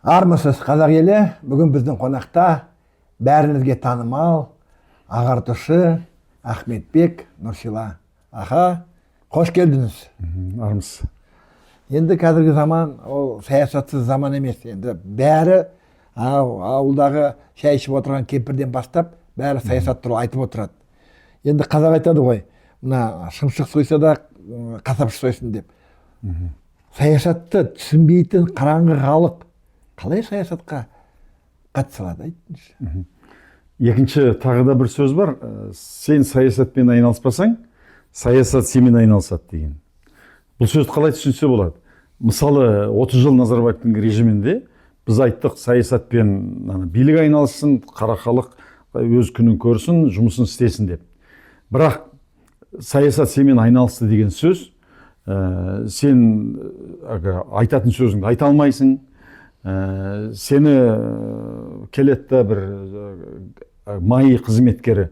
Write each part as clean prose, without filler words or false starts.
Армысыз қазақ елі, бүгін біздің қонақта бәріңізге танымал ағартушы Ахметбек Нұрсила аға, қош келдіңіз. Армыс. Енді қазіргі заман ол саясатсыз заман емес. Енді бәрі ауылдағы шай ішіп отырған кемпірден бастап бәрі саясат туралы айтып отырады. Енді қазақ айтады ғой, мына шымшық сойса да қасапшы сойсын деп. Саясатты түсінбейтін қараңғы халық қалай саясатқа қатыса алады, айтыңызшы. Екінші тағы да бір сөз бар. Сен саясатпен айналыспасаң, саясат сенімен айналысады деген. Бұл сөзді қалай түсінсе болады? Мысалы, 30 жыл Назарбаевтың режимінде біз айттық, саясатпен билік айналыссын, қара халық өз күнін көрсін, жұмысын істесін деп. Бірақ саясат сенімен айналысты деген сөз, сен айтатын сөзіңді айта алмайсың, сені келетті бір майы қызметкері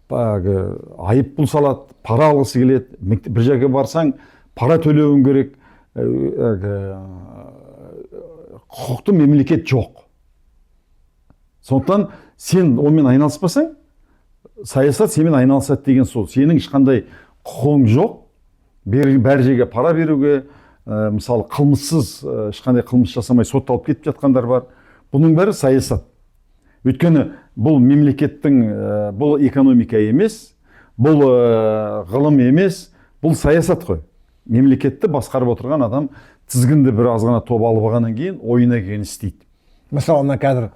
айыппұл салады, пара алғысы келеді, бір жерге барсаң пара төлеуің керек, құқықты мемлекет жоқ. Сондықтан сен онымен айналыспасаң, саясат сенімен айналысады деген сол. Сенің ешқандай құқығың жоқ, бәр жерге пара беруге, мысалы қылмыссыз, ешқандай қылмыс жасамай сотталып кетіп жатқандар бар. Бұның бәрі саясат. Өйткені бұл мемлекеттің, бұл экономика емес, бұл ғылым емес, бұл саясат қой. Мемлекетті басқарып отырған адам тізгінді бір азғана топ алып алғаннан кейін ойына келгенін істейді. Мысалы, мына қазір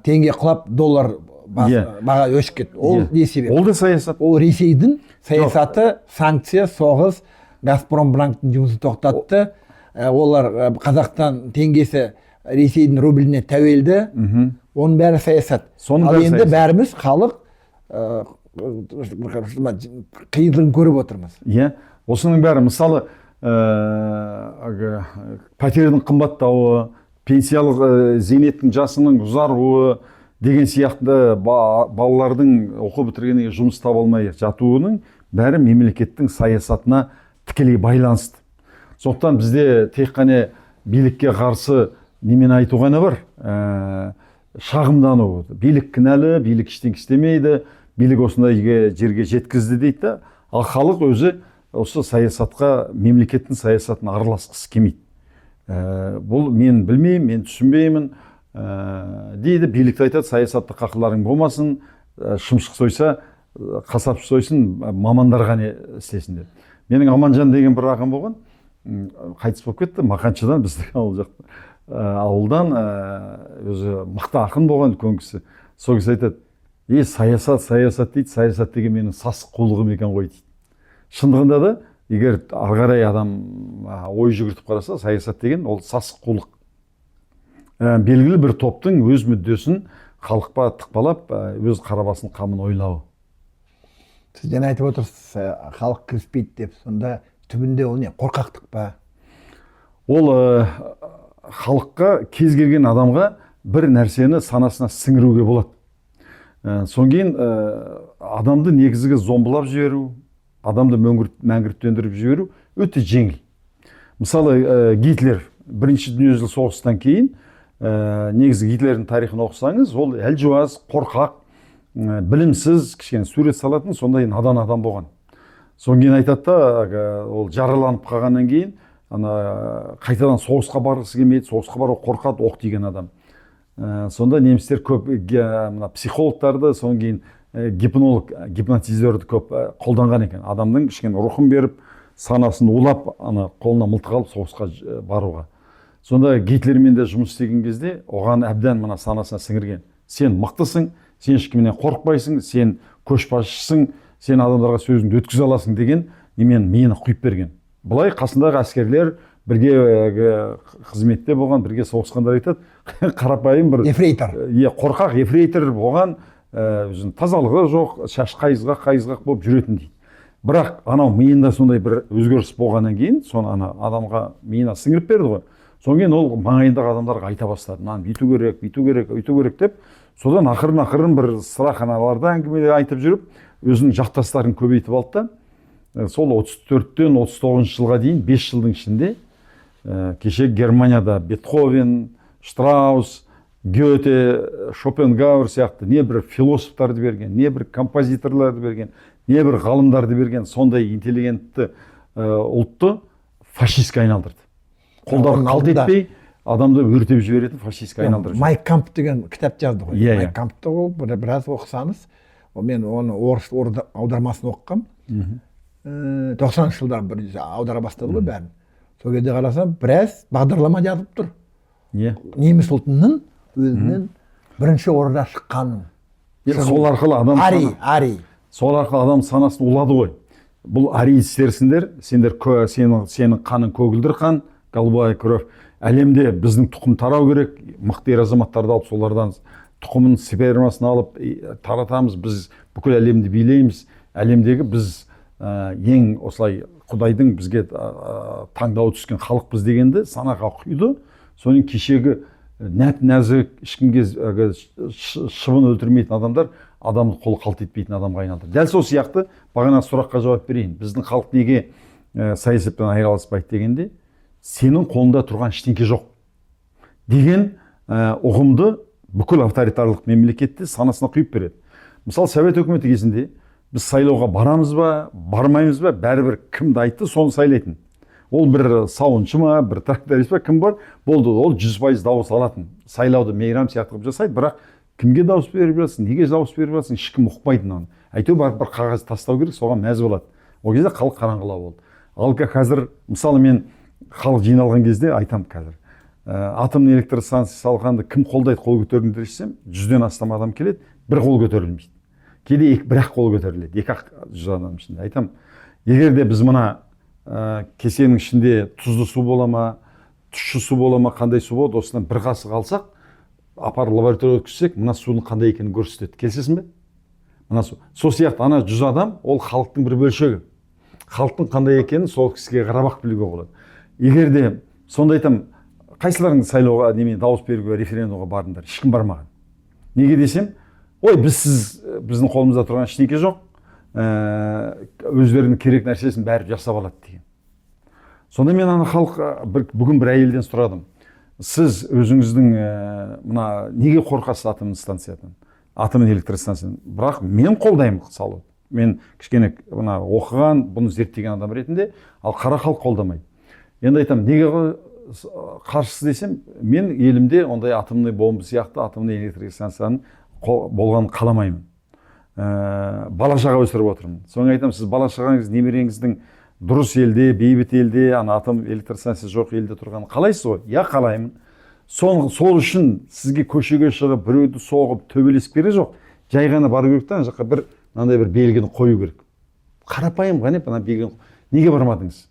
теңге құлап, доллар баға өсіп кетті. Ол не себеп? Ол да саясат. Ол Ресейдің саясаты, санкция, соғыс, Газпромбанктың жұмысын тоқтатты. Олар Қазақстан теңгесі Ресейдің рубліне тәуелді. Оның бәрі саясат. Ал енді бәріміз халық қиындығын көріп отырмыз. Осының бәрі, мысалы, пәтердің қымбаттауы, пенсиялық зейнеттің жасының ұзаруы деген сияқты балалардың оқу бітіргеннен жұмыс таба алмай жатуының бәрі мемлекеттің саясатына тікелей байланысты. Сондықтан бізде тек қана билікке қарсы немен айту ғана бар, шағымдану. Билік кінәлі, билік ештеңе істемейді, билік осындай жерге жеткізді дейді. Ал халық өзі осы саясатқа, мемлекеттің саясатына араласқысы келмейді. Бұл мен білмеймін, мен түсінбеймін дейді. Билікті айтады, саясатты қақыларың болмасын, шымшық сойса, қасапшы сойсын, мамандар ғана істесін деп. Менің Аманжан деген бір ағам болған, қайтыс болып кетті, Мақаншыдан, біздің ауылдан, өзі мықты ақын болған үлкен кісі. Сол кісі айтады, саясат дейді, саясат деген менің сасық қулығым екен ғой дейді. Шындығында да, егер ары қарай адам ой жүгіртіп қараса, саясат деген ол сасық қулық. Белгілі бір топтың өз мүддесін халыққа тықпалап, өз қарабасын қамын ойлауы. Сіз жаңа айтып отырсыз, халық кіріспейді деп, сонда түбінде ол не, қорқақтық па? Ол халыққа, кез келген адамға бір нәрсені санасына сіңіруге болады. Соң кейін адамды негізгі зомбылап жіберу, адамды мәңгүрттендіріп жіберу өте жеңіл. Мысалы, Гитлер бірінші дүниежүзілік соғыстан кейін, негізі Гитлердің тарихын оқысаңыз, ол әлжуаз, қорқақ, білімсіз, кішкене сурет салатын, сондай надан адам болған. Соң кейін айтады да, ол жараланып қалғаннан кейін, қайтадан соғысқа барғысы келмейді, соғысқа бару қорқады, оқ тиген адам. Сонда немістер көп психологтарды, соң кейін гипнотизерді көп қолданған екен. Адамның кішкене рухын беріп, санасын улап, қолына мылтық алып соғысқа баруға. Сонда Гитлермен де жұмыс істеген кезде, оған әбден санасына сіңірген. Сен мықтысың, сен ешкімнен қорықпайсың, сен көшбасшысың, сен адамдарға сөзіңді өткізе аласың деген немен миына құйып берген. Бұлай қасындағы әскерлер бірге қызметте болған, бірге соғысқандар айтады, қарапайым бір ефрейтор. Қорқақ ефрейтор болған, тазалығы жоқ, шаш қайызғақ болып жүретін дейді. Бірақ анау миында сондай бір өзгеріс болғаннан кейін, соны адамға миына сіңіріп берді ғой. Соң кейін ол маңайындағы адамдарға айта бастады. Бүйту керек деп, содан ақырын бір сыраханаларда әңгіме айтып жүріп, өзінің жақтастарын көбейтіп алды да, сол 34-тен 39 жылға дейін 5 жылдың ішінде кеше Германияда Бетховен, Штраус, Гёте, Шопенгауэр сияқты небір философтарды берген, небір композиторларды берген, небір ғалымдарды берген сондай интеллигентті ұлтты фашистке айналдырды. Қолдары қалт етпей адамды өртеп жіберетін фашистке айналдырды. Майк Камп деген кітап жазды ғой. Иә, Майк Кампты ол біраз оқысаңыз, мен оны орыс аудармасын оқығам. 90 жылдар бір аудара бастады ғой бәрін. Сол кезде қарасам, біраз бағдарлама жазып тұр. Неміс ұлтының өзінен бірінші орында шыққанын. Сол арқылы адам сол арқылы адам санасын улады ғой. Бұл ари істерсіңдер, сенің қаның көгілдір қан, голубая кровь. Әлемде біздің тұқым тарау керек, мықты азаматтарды алып, солардан тұқымын спермасын алып таратамыз, біз бүкіл әлемді билейміз. Әлемдегі біз ең осылай Құдайдың бізге таңдауы түскен халықпыз дегенді санаға құйды. Соның кешегі нәп-нәзік, ешкімге шыбын өлтірмейтін адамдар адамды қолы қалт етпейтін адамға айналды. Дәл сол сияқты бағана сұраққа жауап берейін. Біздің халық неге саясаттан айырылыспайды дегенде, сенің қолында тұрған ештеңке жоқ деген ұғымды бүкіл авторитарлық мемлекетте санасына құйып береді. Мысалы, Совет өкіметі кезінде біз сайлауға барамыз ба, бармаймыз ба, бәрібір кімді айтты, соны сайлайтын. Ол бір сауыншы ма, бір тракторист па, кім бар, болды, ол 100% дауыс алатын. Сайлауды мейрам сияқты қылып жасайды, бірақ кімге дауыс беріп жатсың, неге дауыс беріп жатсың, ешкім ұқпайтын оны. Әйтеуір барып бір қағаз тастау керек, соған мәз болады. Ол кезде халық қараңғылау болды. Ал қазір, мысалы, мен халық жиналған кезде айтам қазір. Атомный электростанция салғанды кім қолдайды, қол көтеріңдер десем, 100-ден астам адам келеді, бір қол көтерілмейді. Кейде бір-ақ қол көтеріледі, 2-ақ 100 адам ішінде. Айтам, егер де біз мына кесенің ішінде тұзды су бола ма, тұщы су бола ма, қандай су болады, осынан бір қасық алсақ, апар лабораторияға өткізсек, мына судың қандай екенін көрсетеді. Келісесің бе? Мына су. Сол сияқты ана 100 адам ол халықтың бір бөлшегі. Халықтың қандай екенін сол кісіге қарап білуге болады. Егер де сонда айтам, қайсыларыңыз сайлауға немен дауыс беруге, референдумға бардыңдар? Ешкім бармаған. Неге десем, ой, біздің қолымызда тұрған ештеңке жоқ. Өздерінің керек нәрсесін бәрі жасап алады деген. Сонда мен ана халық бүгін бір әйелден сұрадым. Сіз өзіңіздің мына неге қорқасыз атомный станциядан, атомный электростанциядан? Бірақ мен қолдаймын салу. Мен кішкене мына оқыған, бұны зерттеген адам ретінде, ал қара халық қолдамайды. Енді айтам, неге қарсысыз десем, мен елімде ондай атомный бомба сияқты атомный электростанцияның болғанын қаламаймын. Бала шаға өсіріп отырмын. Соны айтам, сіз бала шағаңыз, немереңіздің дұрыс елде, бейбіт елде, атом электростанция жоқ елде тұрғанын қалайсыз ғой? Я қалаймын. Сол үшін сізге көшеге шығып, біреуді соғып, төбелесіп керек жоқ. Жай ғана бару керек та, жаққа бір мынандай бір белгіні қою керек. Қарапайым ғана ана белгіні. Неге бармадыңыз?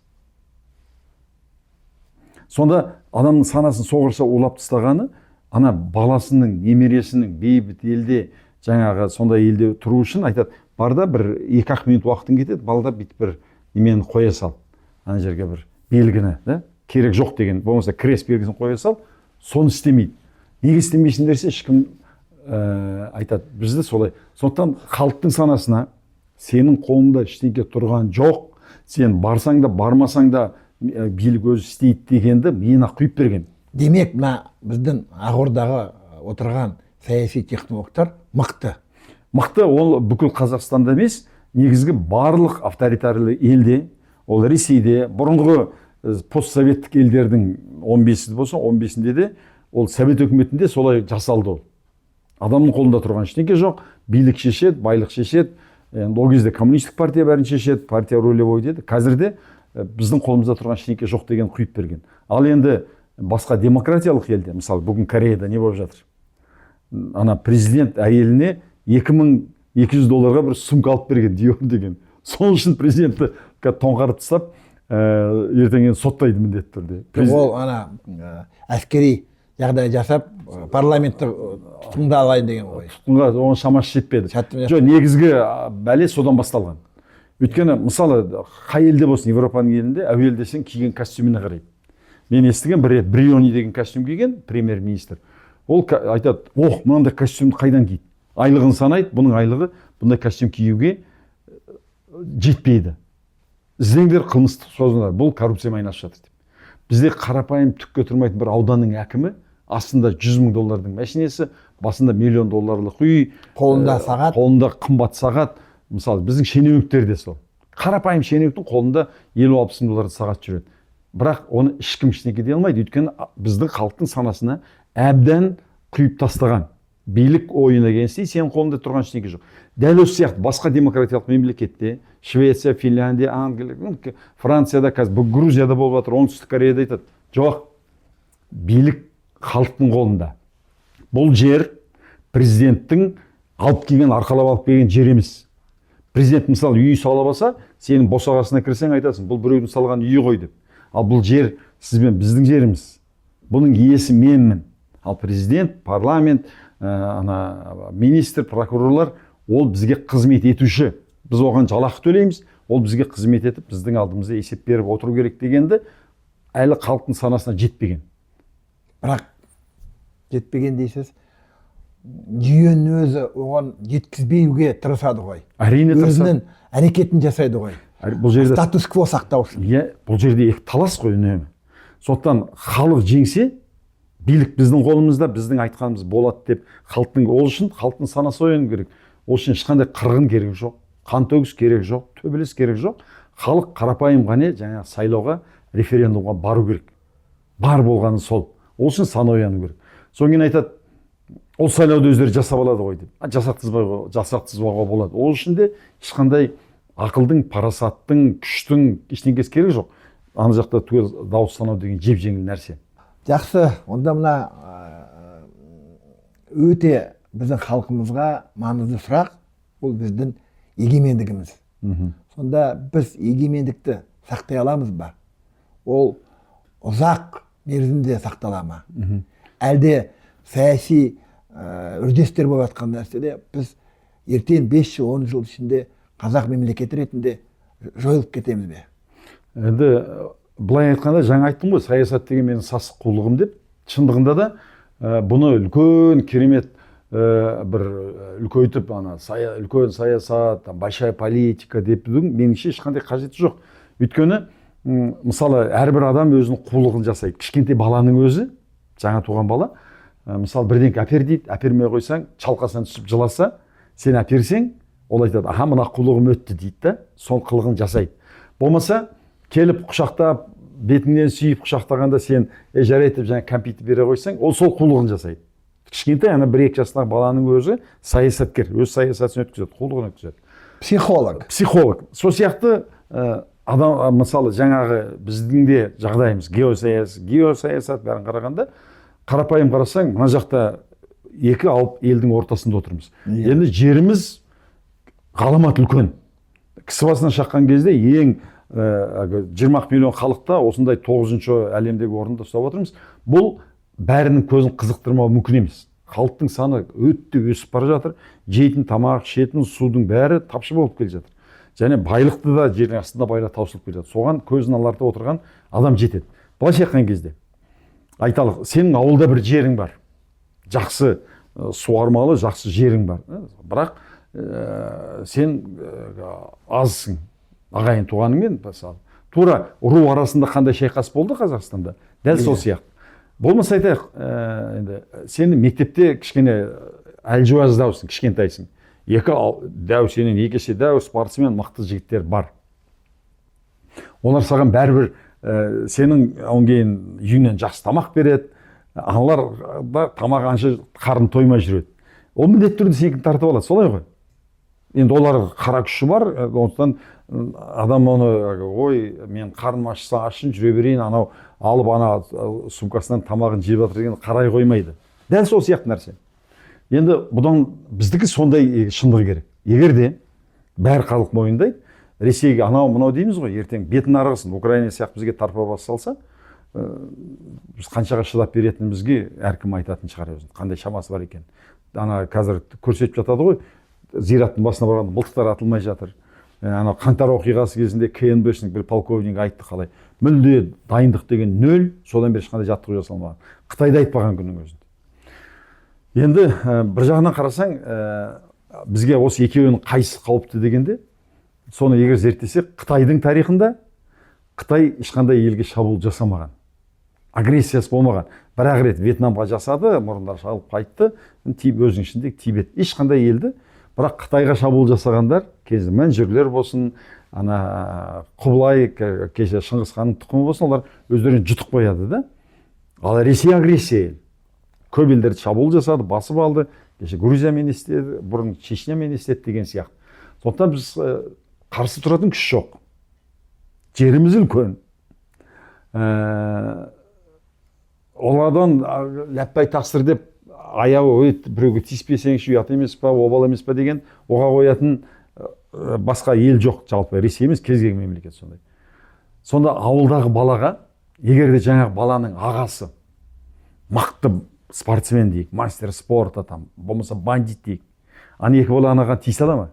Сонда адамның санасын соғырса улап тастағаны, ана баласының, немересінің бейбіт елде, жаңағы сондай елде тұру үшін айтады, барда бір 2-ақ минут уақытың кетеді, балда бүйтіп бір немені қоя сал. Ана жерге бір белгіні, керек жоқ деген, болмаса крест белгісін қоя сал, соны істемейді. Неге істемейсің десе, ешкім айтады, бізді солай. Сондықтан халықтың санасына сенің қолыңда ештеңке тұрған жоқ, сен барсаң да, бармасаң да билік өзі істейді дегенді мен құйып берген. Демек, мына біздің Ақордаға отырған саяси технологтар мықты. Мықты, ол бүкіл Қазақстанда емес, негізгі барлық авторитарлы елде, ол Ресейде, бұрынғы постсоветтік елдердің 15-і болса, 15-інде де, ол Совет өкіметінде солай жасалды ол. Адамның қолында тұрған ештеңке жоқ, билік шешеді, байлық шешеді, ол кезде коммунистік партия бәрін шешеді, партия рөлевой деді. Қазірде біздің қолымызда тұрған ештеңке жоқ деген құйып берген. Ал енді басқа демократиялық елде, мысалы бүгін Кореяда не болып жатыр? Ана президент әйеліне $2200 бір сумка алып берген, Dior деген. Сол үшін президентті тоңғарып тастап, ертең соттайды міндетті түрде. Ол ана әскери жағдай жасап, парламентті тұтқында алайын деген ғой. Тұтқынға оның шамасы жетпеді. Жоқ, негізгі бәле содан басталған. Өйткені, мысалы, қай елде болсын, Европаның елінде әуел десең киген костюміне қарайды. Мен естіген бір рет Бриони деген костюм киген, премьер-министр. Ол айтады, мынандай костюмді қайдан киді? Айлығын санайды, бұның айлығы бұндай костюм киюге жетпейді. Іздеңдер қылмыстық созындар, бұл коррупциямен айналысып жатыр деп. Бізде қарапайым түкке тұрмайтын бір ауданның әкімі астында 100 мың доллардың машинесі, басында $1 миллион үй, Қолында сағат. қолында қымбат сағат. Мысалы, біздің шенеуніктер де сол. Қарапайым шенеуніктің қолында 50-60 мың доллар сағат жүреді. Бірақ оны ешкім ештеңе дей алмайды, өйткені біздің халықтың санасына әбден құйып тастаған. Билік ойына келсе, сенің қолында тұрған ештеңе жоқ. Дәл осы сияқты басқа демократиялық мемлекетте, Швеция, Финляндия, Англия, Францияда, қазір Грузияда болып жатыр, Оңтүстік Кореяда айтады. Жоқ, билік халықтың қолында. Бұл жер президенттің алып келген, арқалап алып келген жер емес. Президент мысалы үй салып алса, сенің босағасына кірсең айтасың, бұл біреудің салған үйі ғой деп. Ал бұл жер сізбен біздің жеріміз. Бұның иесі менмін. Ал президент, парламент, министр, прокурорлар ол бізге қызмет етуші. Біз оған жалақы төлейміз, ол бізге қызмет етіп, біздің алдымызда есеп беріп отыру керек дегенді әлі халықтың санасына жетпеген. Бірақ жетпеген дейсіз, жүйенің өзі оған жеткізбеуге тырысады ғой. Әрине тырысады. Өзінің әрекетін жасайды ғой. Бұл жерде статус-кво сақтау үшін. Бұл жерде екі талас қой үнемі. Сондықтан халық жеңсе, билік біздің қолымызда, біздің айтқанымыз болады деп халықтың ол үшін халықтың санасы ояну керек. Ол үшін ешқандай қырғын керек жоқ, қан төгіс керек жоқ, төбелес керек жоқ. Халық қарапайым ғана жаңа сайлауға, референдумға бару керек. Бар болғаны сол. Ол үшін сан ояну керек. Содан кейін айтады, ол сайлауды өздері жасап алады ғой деп. Жасақтызбауға болады. Ол үшін де ешқандай ақылдың, парасаттың, күштің ештеңкесі керек жоқ. Ана жақта түгел дауыс санау деген жеп-жеңіл нәрсе. Жақсы, онда мына өте біздің халқымызға маңызды сұрақ, ол біздің егемендігіміз. Сонда біз егемендікті сақтай аламыз ба? Ол ұзақ мерзімде сақтала ма? Әлде саяси үрдістер болып жатқан нәрседе біз ертең 5 жыл, 10 жыл ішінде қазақ мемлекеті ретінде жойылып кетеміз бе? Енді былай айтқанда, жаңа айттым ғой, саясат деген менің сасық қулығым деп. Шындығында да бұны үлкен керемет бір үлкейтіп, үлкен саясат, большая политика деп меніңше ешқандай қажеті жоқ. Өйткені мысалы әрбір адам өзінің қулығын жасайды. Кішкентай баланың өзі, жаңа туған бала, мысалы бірдеңке әпер дейді, әпермей қойсаң, шалқасынан түсіп жыласа, сен әперсең, ол айтады, аха, мына қулығым өтті дейді да, сол қылығын жасайды. Болмаса келіп құшақтап, бетіңнен сүйіп құшақтағанда сен жарайды деп жаңа компьютер бере қойсаң, ол сол қулығын жасайды. Кішкентай ана 1-2 жастағы баланың өзі саясаткер, өз саясатын өткізеді, қулығын өткізеді. Психолог. Сол сияқты адам мысалы жаңағы біздің де жағдайымыз геосаясат бәрін қарағанда, қарапайым қарасаң, мына жақта екі алып елдің ортасында отырмыз. Енді жеріміз ғаламат үлкен. Кісі басына шаққан кезде ең 20 миллион халықта осындай 9-шы әлемдегі орында ұстап отырмыз. Бұл бәрінің көзін қызықтырмау мүмкін емес. Халықтың саны өтті өсіп бара жатыр. Жейтін тамақ, ішетін судың бәрі тапшы болып келе жатыр. Және байлықты да жердің астында байлар таусылып келе жатыр. Соған көзін аларта отырған адам жетеді. Былайша айтқан кезде айталық, сенің ауылда бір жерің бар. Жақсы суармалы, жақсы жерің бар. Бірақ сен азсың. Ағайын туғаныңмен, мысалы, тура ру арасында қандай шайқас болды Қазақстанда? Дәл сол сияқты. Болмаса айтайық, енді сен мектепте кішкене әлжуаздаусын, кішкентайсың. Дәу, сенен екесе дәу, спортсмен, мықты жігіттер бар. Олар саған бәрібір сенің оң кейін үйіңнен жақсы тамақ береді. Аналар да тамақ анша қарын тоймай жүреді. Ол міндетті түрде сенікін тартып алады, солай ғой. Енді олар қара күші бар, ондықтан адам оны, ой, мен қарным ашса ашын жүре берейін, анау алып ана сумкасынан тамағын жеп жатыр деген қарай қоймайды. Дәл сол сияқты нәрсе. Енді бұдан біздікі сондай шындығы керек. Егер де бәр халық мойындайды, Ресейге анау мынау дейміз ғой, ертең бетін арғысын, Украина сияқты бізге тарпа бас салса, біз қаншаға шыдап беретінімізге әркім айтатын шығар өзін, қандай шамасы бар екен. Ана қазір көрсетіп жатады ғой, зираттың басына барғанда мылтықтар атылмай жатыр. Ана қаңтар оқиғасы кезінде КНБ-шінің бір полковник айтты қалай. Мүлде дайындық деген 0, содан бері ешқандай жаттығу жасалмаған. Қытайда айтпаған күннің өзінде. Енді бір жағынан қарасаң, бізге осы екеуінің қайсысы қауіпті дегенде, соны егер зерттесек, Қытайдың тарихында Қытай ешқандай елге шабуыл жасамаған. агрессиясы болмаған. Бір-ақ рет Вьетнамға жасады, мұрындар шалып қайтты, өзінің ішіндегі Тибет. Ешқандай елді, бірақ Қытайға шабуыл жасағандар, кезінде мәнжүрлер болсын, ана Құбылай, кеше Шыңғыс ханның тұқымы болсын, олар өздерін жұтып қояды да. Ал Ресей агрессия ел. Көп елдерді шабуыл жасады, басып алды. Кеше Грузиямен істеді, бұрын Чечнямен істеді деген сияқты. Сондықтан біз қарсы тұратын күш жоқ. Жеріміз үлкен. Олардан ләппай тақсыр деп аяғы біреуге тиіспесеңші ұят емес па, обал емес па деген оға қоятын басқа ел жоқ, жалпы Ресей емес, кез келген мемлекет сондай. Сонда ауылдағы балаға, егер де жаңағы баланың ағасы мықты спортсмен дейік, мастер спорта, болмаса бандит дейік, ана екі бала анаға тиісе ала ма?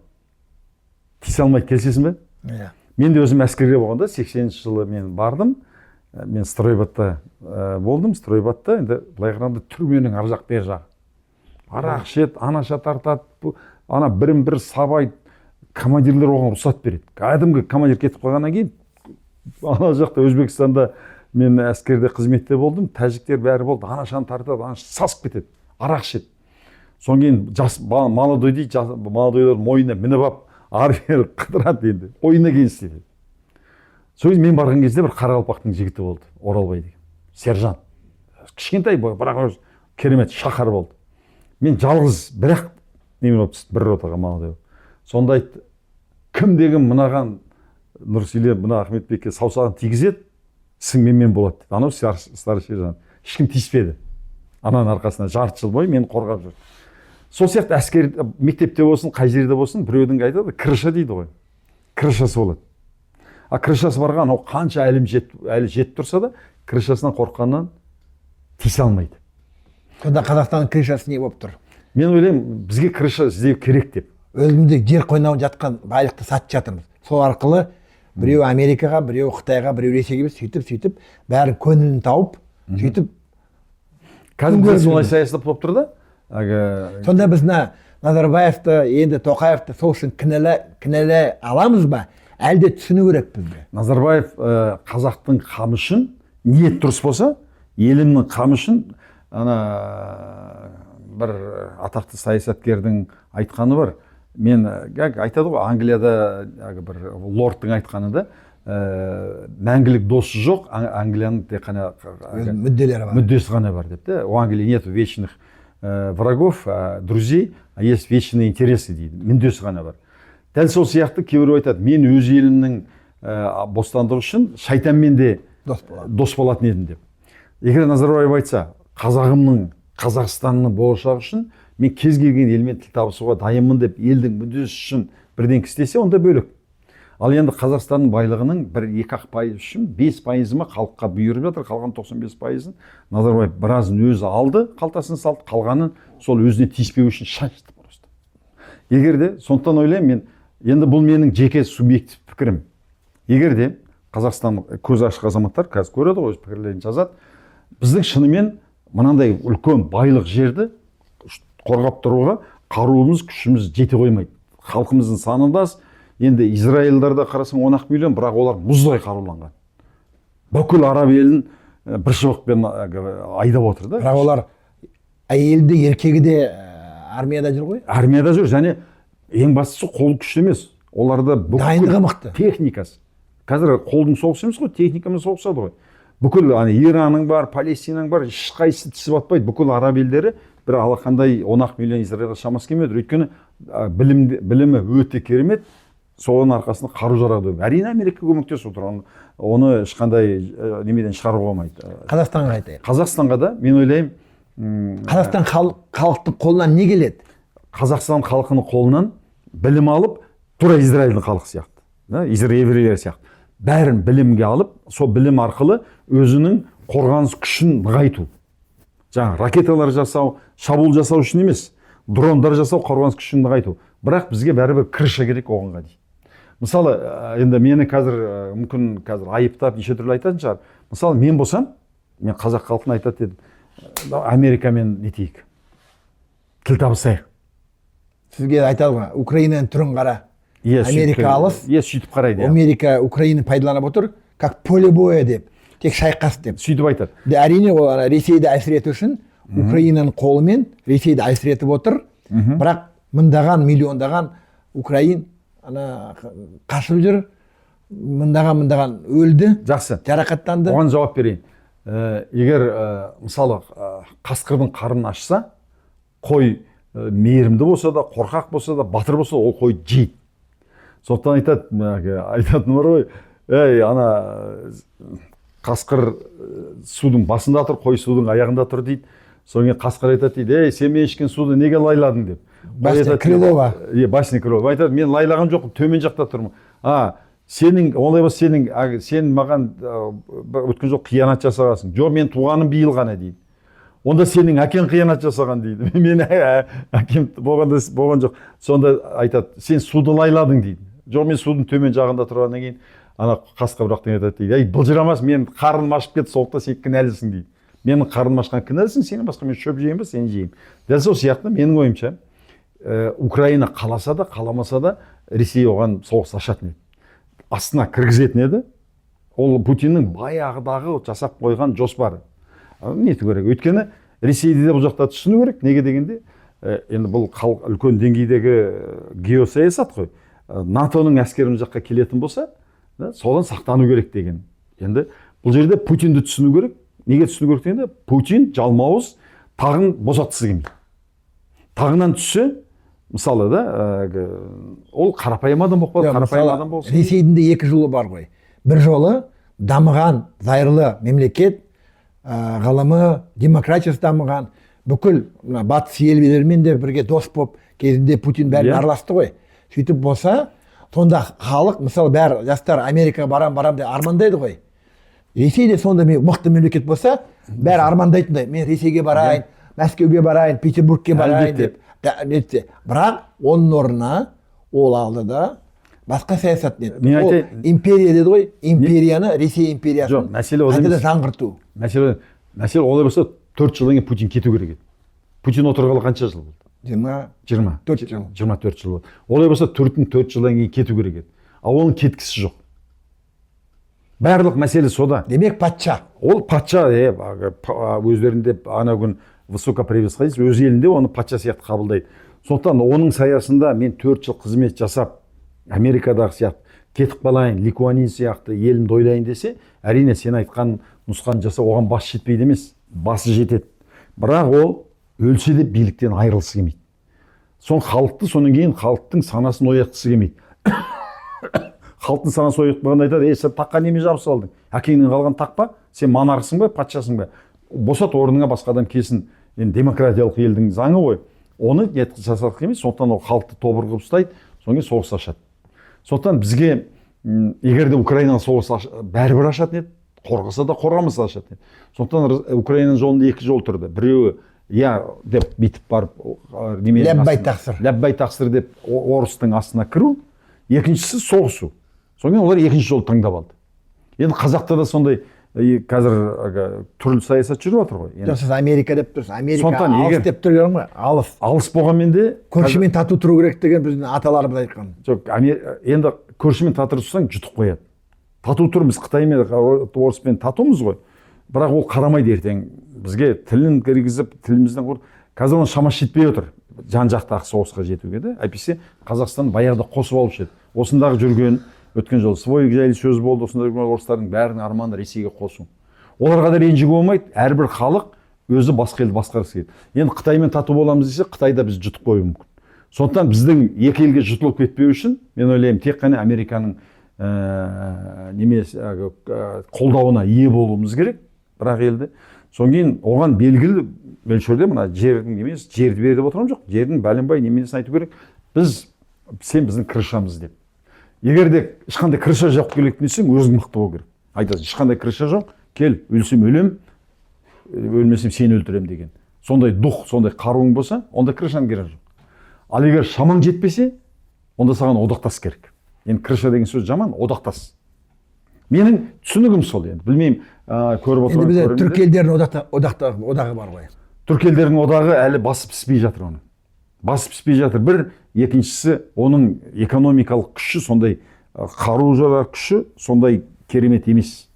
Тиісе алмайды, келісесің бе? Иә. Мен де өзім әскерге болғанда 80-ші жылы мен бардым. Мен стройбатта болдым, стройбатта. Енді былай қарағанда түрменің ар жақ бер жағы. Арақ ішеді, анаша тартады, ана бірін-бір сабайды. Командирлер оған рұқсат береді. Кәдімгі командир кетіп қойғаннан кейін, ана жақта Өзбекстанда мен әскерде қызметте болдым, тәжіктер бәрі болды, анашаны тартады, анаша сасып кетеді, арақ ішеді. Содан кейін жас молодой дейді, молодойлар мойнына мініп алып, ары-бері қыдырады енді, ойына кейін істейді. Содан кейін мен барған кезде бір Қарақалпақтың жігіті болды, Оралбай деген, сержант. Кішкентай бой, бірақ керемет шақар болды. Мен жалғыз бірақ неме болып түсті, бір ротаға молодой. Сонда айтты, кім-деген мынаған Нұрсиле, мына Ахметбекке саусағын тигізеді, сіңменмен болады. Анау старший сержант. Ешкім тиіспеді. Ананың арқасына жарты жыл бойы мені қорғап жүрді. Сол сияқты әскер мектепте болсын, қай жерде болсын, біреудің айтады, крыша дейді ғой. Крышасы болады. А крышасы барған, ол қанша әлі жетіп тұрса да, крышасынан қорыққаннан тиісе алмайды. Сонда Қазақстанның крышасы не болып тұр? Мен ойлаймын, бізге крыша іздеу керек деп. Өзімізде жер қойнауын жатқан байлықты сатып жатырмыз. Сол арқылы біреу Америкаға, біреу Қытайға, біреу Ресейге сөйтіп бәрін көңілін тауып, сөйтіп қазір солай саясат болып тұр да. Сонда біз Назарбаевты, енді Тоқаевты сол үшін кінәлай аламыз ба? Әлде түсіну керек бізге? Назарбаев қазақтың қамы үшін ниет дұрыс болса, елімнің қамы үшін, ана бір атақты саясаткердің айтқаны бар. Мен айтады ғой, Англияда бір лордтың айтқаны да, мәңгілік досы жоқ, Англияның тек қана мүдделері бар. Мүддесі ғана бар деп те. У Англии нет вечных врагов, друзей, а есть вечные интересы дейді. Мүддесі ғана бар. Дәл сол сияқты кейбір айтады, мен өз елімнің бостандығы үшін шайтанмен де дос болатын едім деп. Егер Назарбаев айтса, қазағымның, Қазақстанның болашағы үшін мен кез келген елмен тіл табысуға дайынмын деп елдің мүддесі үшін бірден істесе, онда бөлек. Ал енді Қазақстанның байлығының 1-2% үшін 5%-ы халыққа бұйырып жатыр, қалған 95%-ын Назарбаев біразын өзі алды, қалтасын салды, қалғанын сол өзіне тиіспеу үшін шашты просто. Егер де, сондықтан ойлаймын, енді бұл менің жеке субъектив пікірім. Егер де Қазақстан көз ашық азаматтар қазір көреді ғой, өз пікірлерін жазады, біздің шынымен мынандай үлкен байлық жерді қорғап тұруға қаруымыз, күшіміз жете қоймайды. Халқымыздың саны аз. Енді Израильдарда қарасаң 10 миллион, бірақ олар мұздай қаруланған. Бүкіл араб елін бір шыбықпен айдап отыр да. Бірақ олар әйелді, еркегі де армияда жүр ғой? Армияда жүр, және ең бастысы қол күшті емес. Оларда дайындығы мықты. Техникасы. Қазір қолдың соғысы емес қой, техникамен соғысады ғой. Бүкіл Иранның бар, Палестинаның бар, ешқайсысы тісіп атпайды. Бүкіл араб елдері бір алақандай 10 миллион Израильға шамасы келмеді. Өйткені білімі өте керемет. Соның арқасында қару-жарақ. Әрине Америка көмектесіп отыр. Оны ешқандай немеден шығаруға болмайды. Қазақстанға айтайық. Қазақстанға да мен ойлаймын, Қазақстан халықтың қолынан не келеді? Қазақстан халқының қолынан білім алып, тура Израильдің халқы сияқты, еврейлер сияқты. Бәрін білімге алып, сол білім арқылы өзінің қорғаныс күшін нығайту. Жаңа ракеталар жасау, шабуыл жасау үшін емес, дрондар жасау, қорғаныс күшін нығайту. Бірақ бізге бәрібір крыша керек оғанға дейді. Мысалы, енді мені қазір мүмкін айыптап, неше түрлі айтатын шығар. Мысалы, мен болсам, мен қазақ халқына айтады едім, Америкамен нетейік, тіл табысайық. Сізге айтады ғой, Украинаның түрін қара. Америка алыс. Сөйтіп қарайды. Америка Украина пайдаланып отыр, как поле боя деп. тек шайқас деп. сөйтіп айтады. Әрине ол Ресейді әлсірету үшін Украинаның қолымен Ресейді әлсіретіп отыр. Бірақ мыңдаған, миллиондаған украин қашып жүр, мыңдаған өлді, Жақсы. жарақаттанды. Оған жауап берейін. Егер мысалы қасқырдың қарнын ашса, қой мейірімді болса да, қорқақ болса да, батыр болса да, ол қой жейді. Сондықтан айтатын бар ғой, қасқыр судың басында тұр, қой судың аяғында тұр дейді. Содан кейін қасқыр айтады дейді, сен мен ішкен суды неге лайладың деп. Басня Крылова. Басня Крылова айтады, мен лайлаған жоқпын, төмен жақта тұрмын. Сенің олай болса сен маған өткен жоқ қиянат жасағансың. Жоқ, мен туғаным биыл ғана дейді. Онда сенің әкең қиянат жасаған дейді. Мен әкем болған жоқ. Сонда айтады, сен суды лайладың дейді. Жоқ, мен судың төмен жағында тұрғаннан кейін қасқа бірақтан айтады дейді. Ей, былжырамас, мен қарным ашып кетті, соқта сен кінәлісің дейді. Менің қарным ашқан кінәлісің, сенен басқа мен шөп жеймін ба, сен жеймін. Дәл сол сияқты менің ойымша, Украина қаласа да, қаламаса да Ресей оған соғыс ашатын еді. Астына кіргізетін еді. Ол Путиннің баяғыдағы жасап қойған жоспары. Нету керек? Өйткені Ресейді де бұл жақта түсіну керек. Неге дегенде, енді бұл үлкен деңгейдегі геосаясат қой. НАТО-ның әскерін жаққа келетін болса, содан сақтану керек деген. Енді бұл жерде Путинді түсіну керек. Неге түсіну керек дегенде, Путин жалмауыз тағын босатқысы келмейді. Тағынан түссе, мысалы да, ол қарапайым адам болып қалады, қарапайым адам болсын. Ресейдің де екі жолы бар ғой. Бір жолы дамыған, зайырлы мемлекет, ғылымы, демократиясы дамыған, бүкіл батыс елдерімен де бірге дос болып, кезінде Путин бәрін араласты ғой. Сөйтіп болса, сонда халық, мысалы бәрі жастар Америкаға барам деп армандайды ғой. Ресейде сонда мықты мемлекет болса, бәрі армандайтындай, мен Ресейге барайын, Мәскеуге барайын, Петербургке барайын деп. Бірақ оның орнына ол алды да басқа саясат еді. Ол империя деді ғой, империяны, Ресей империясын қайтадан жаңғырту. Мәселе олай болса 4 жылдан кейін Путин кету керек еді. Путин отырғалы қанша жыл болды? 24 жыл. 24 жыл болды. Олай болса 4 жылдан кейін кету керек еді. Ал оның кеткісі жоқ. Барлық мәселе сода. Демек патша. Ол патша, өздерінде ана күн высокопревосходительство, өз елінде оны патша сияқты қабылдайды. Сондықтан оның саясында мен 4 жыл қызмет жасап, Америкадағы сияқты кетіп қалайын, Ли Куан Ин сияқты елімді ойлайын десе, әрине сен айтқан нұсқаны жасау оған басы жетпейді емес, басы жетеді. Бірақ ол өлсе де биліктен айырылысы келмейді. Сонан кейін халықтың санасын оятқысы келмейді. Халықтың санасы оятпағанда айтады, сен таққа неме жабыс алдың? Әкеңнен қалған тақпа, сен монархсың ба, патшасың ба? Босат, орныңа басқа адам келсін. Енді демократиялық елдің заңы ғой. Оны жасадық емес, сондықтан ол халықты тобыр қылып ұстайды, содан кейін соғыс ашады. Сондықтан бізге егер де Украинаға соғыс бәрібір ашатын еді, қорғаса да қорғамаса ашатын еді. Сондықтан Украинаның жолында 2 жол тұрды. Біреуі деп битіп барып ләббай тақсыр деп орыстың астына кіру, екіншісі соғысу. Содан кейін олар екінші жолды таңдап алды. Енді қазақта да сондай қазір түрлі саясат жүріп жатыр ғой. Сіз Америка деп тұрсыз, Америка алыс деп тұрған ғой, алыс. Алыс болғанмен де көршімен тату тұру керек деген біздің аталарымыз айтқан. Жоқ, енді көршімен тату тұрсаң жұтып қояды. Тату тұр, біз Қытаймен, орыспен татумыз ғой. Бірақ ол қарамайды ертең. Бізге тілін кіргізіп, тілімізден қорып, қазір оның шамасы жетпей отыр. Жан-жақтағы соғысқа жетуге де. Әйтпесе Қазақстан баяғыда қосып алып еді. Осындағы жүрген өткен жолы свой жайлы сөз болды, осында жүрген орыстардың бәрінің арманы Ресейге қосу. Оларға да ренжіге болмайды, әрбір халық өзі басқа елді басқарғысы келеді. Енді Қытаймен тату боламыз десе, Қытайда біз жұтып қоюы мүмкін. Сондықтан біздің екі елге жұтылып кетпеу үшін, мен ойлаймын, тек қана Американың қолдауына ие болуымыз керек, бірақ елді. Содан кейін оған белгілі мөлшерде мына жердің емес, жерді бер деп отырған жоқ, жердің бәленбай неменесін айту керек. Сен біздің крышамыз деп. Егер де ешқандай крыша жоқ келетін десең, өзің мықты болу керек. Айтасың, ешқандай крыша жоқ, кел, өлсем өлем, өлмесем сені өлтірем деген. Сондай дух, сондай қаруың болса, онда крышаның керегі жоқ. Ал егер шамаң жетпесе, онда саған одақтас керек. Енді крыша деген сөз жаман, одақтас. Менің түсінігім сол енді. Білмеймін, көріп отырған. Енді бізде түрік елдерінің одағы бар ғой. Түрік елдерінің одағы әлі басы піспей жатыр оны. Басы піспей жатыр. Бір, екіншісі, оның экономикалық күші, сондай қару жарақ күші, сондай керемет емес.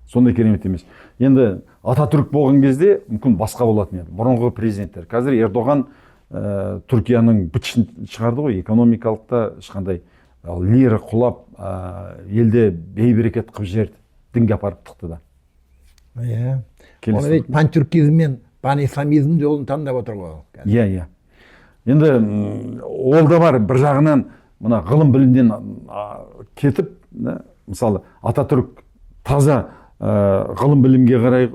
сондай керемет емес. Енді Ататүрік болған кезде мүмкін басқа болатын еді, бұрынғы президенттер. Қазір Ердоған Түркияның бітішін шығарды ғой, экономикалық та ешқандай лира құлап, елде бейберекет қылып жіберді, дінге апарып тықты да. Иә. Оны пантюркизм мен панисламизм жолын таңдап отыр ғой. Иә. Енді ол да бар, бір жағынан мына ғылым білімден кетіп, мысалы Ататүрік таза ғылым білімге қарай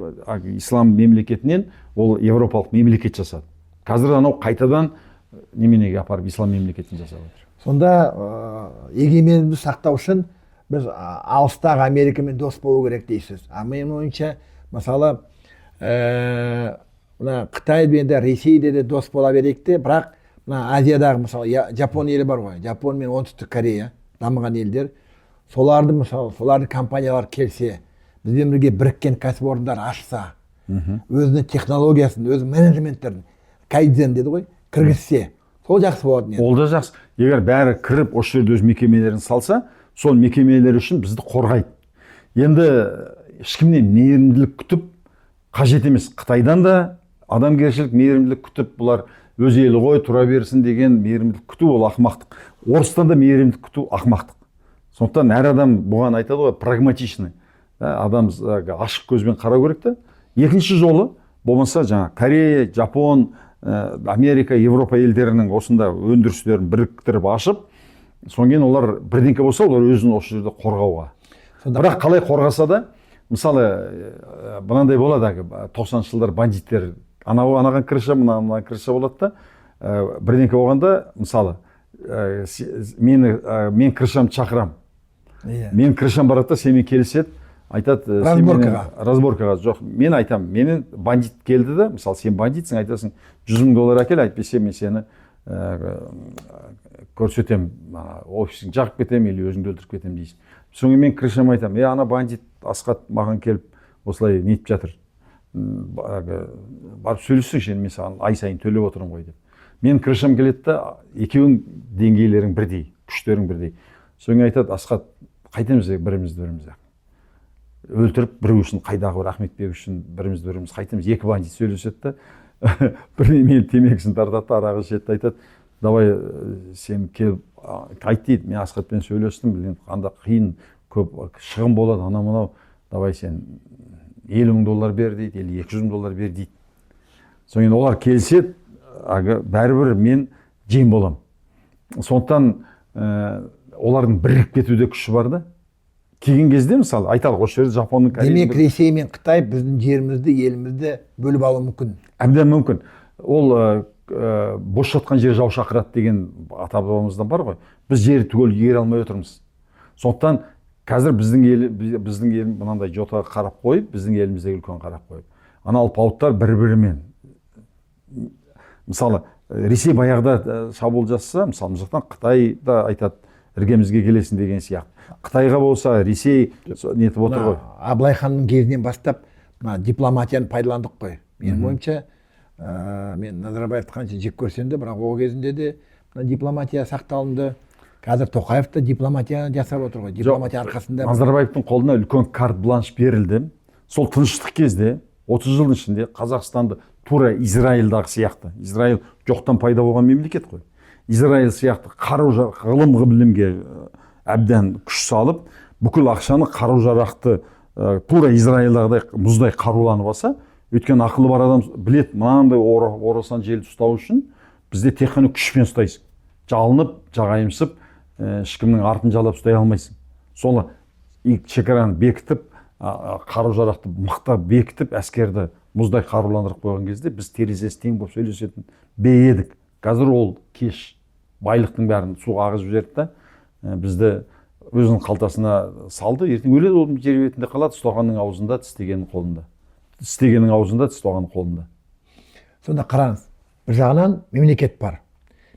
ислам мемлекетінен ол европалық мемлекет жасады. Қазір анау қайтадан неменеге апарып ислам мемлекетін жасап отыр. Сонда егемендікті сақтау үшін біз алыстағы Америкамен дос болу керек дейсіз. Менің ойымша, мысалы, Қытаймен де Ресейде де дос бола берейік те, бірақ Азиядағы, мысалы, Жапон елі бар ғой, Жапон мен Оңтүстік Корея дамыған елдер, солардың компаниялар келсе, бізбен бірге біріккен кәсіпорындар ашса, өзінің технологиясын, өзінің менеджменттерін, кайдзен деді ғой, кіргізсе, сол жақсы болатын еді. Ол да жақсы. Егер бәрі кіріп осы жерде өз мекемелерін салса, сол мекемелер үшін бізді қорғайды. Енді ешкімнен мейірімділік күтіп қажет емес. Қытайдан да адамгершілік, мейірімділік күтіп, бұлар өз елі ғой, тұра берсін деген мейірімділік күту ол ақымақтық. Орыстан да мейірімділік күту ақымақтық. Сондықтан әр адам бұған айтады ғой, прагматичный. Адам ашық көзбен қарау керек та. Екінші жолы болмаса жаңа Корея, Жапон, Америка, Европа елдерінің осында өндірістерін біріктіріп ашып, содан кейін олар бірдеңке болса, олар өзін осы жерде қорғауға. Бірақ қалай қорғаса да, мысалы, мынандай болады, 90 жылдар бандиттер анаған кіріше, мынаған кіріше болады да, бірдеңке болғанда, мысалы, мен кірішам шақырам. Мен кірішам барады да, сенімен келіседі, айтады, разборкаға. Жоқ, мен айтам, менен бандит келді да, мысалы, сен бандитсің, айтасың, $100,000 әкел, айтпесе мен сені көрсетем, офисің жағып кетем, или өзіңді өлтіріп кетем дейсің. Соңы мен кірішем айтам, ана бандит Асқат маған келіп, осылай нетіп жатыр. Барып сөйлесіңші, мен саған ай сайын төлеп отырмын ғой деп. Мен кірішем келеді да, екеуің деңгейлерің бірдей, күштерің бірдей. Соңы айтады, Асқат, қайтеміз бірімізді. Өлтіріп, бір үшін қайдағы бір Ахметбек үшін біріміз қайтеміз. Екі бандит сөйлеседі да, біріне мен темекісін тартады, арағы ішеді, айтады, давай сен келіп айт дейді, мен Асқатпен сөйлестім, қандай қиын, көп шығын болады, анау, давай сен $50,000 бер дейді, или $200,000 бер дейді. Соңын олар келседі, бәрібір мен жем болам. Сондықтан олардың бірігіп кетуде күші бар да. Келген кезде, мысалы, айталық, осы жерде Жапонның, Демек, Ресей мен Қытай біздің жерімізді, елімізді бөліп алуы мүмкін. Әбден мүмкін. Ол бос жатқан жер жау шақырады деген ата-бабамыздан бар ғой. Біз жер түгел игере алмай отырмыз. Сондықтан қазір біздің ел мынандай жотаға қарап қойып, біздің еліміздегі үлкен қарап қойып. Ана алпауыттар бір-бірімен. Мысалы, Ресей баяғыда шабуыл жасаса, мысалы, жақтан Қытай да айтады, іргемізге келесің деген сияқты. Қытайға болса, Ресей нетіп отыр ғой. Абылай ханның кезінен бастап дипломатияны пайдаландық қой. Менің ойымша, мен Назарбаевты қанша жек көрсем де, бірақ ол кезінде де дипломатия сақталынды. Қазір Тоқаев та дипломатия жасап отыр ғой. Дипломатия арқасында. Назарбаевтың қолына үлкен карт-бланш берілді. Сол тыныштық кезде 30 жылдың ішінде Қазақстанды тура Израильдағы сияқты. Израиль жоқтан пайда болған мемлекет қой. Израиль сияқты ғылым білімге әбден күш салып, бүкіл ақшаны қару-жарақты тура Израильдағыдай мұздай қаруланып алса, өйткені ақылы бар адам білет, мынандай орасан желді ұстау үшін бізде тек қана күшпен ұстайсың. Жалынып, жағайымсып, ешкімнің артын жалап ұстай алмайсың. Солы шекараны бекітіп, қару-жарақты мықтап бекітіп, әскерді мұздай қаруландырып қойған кезде біз терезесі тең болып сөйлесетін бейедік. Қазір ол кеш байлықтың бәрін суға ағызып жіберді да, бізді өзінің қалтасына салды, ертең өледі, ол жер бетінде қалады, ұстағанның аузында, тістегеннің қолында. Тістегеннің аузында, тістағанның қолында. Сонда қараңыз, бір жағынан мемлекет бар.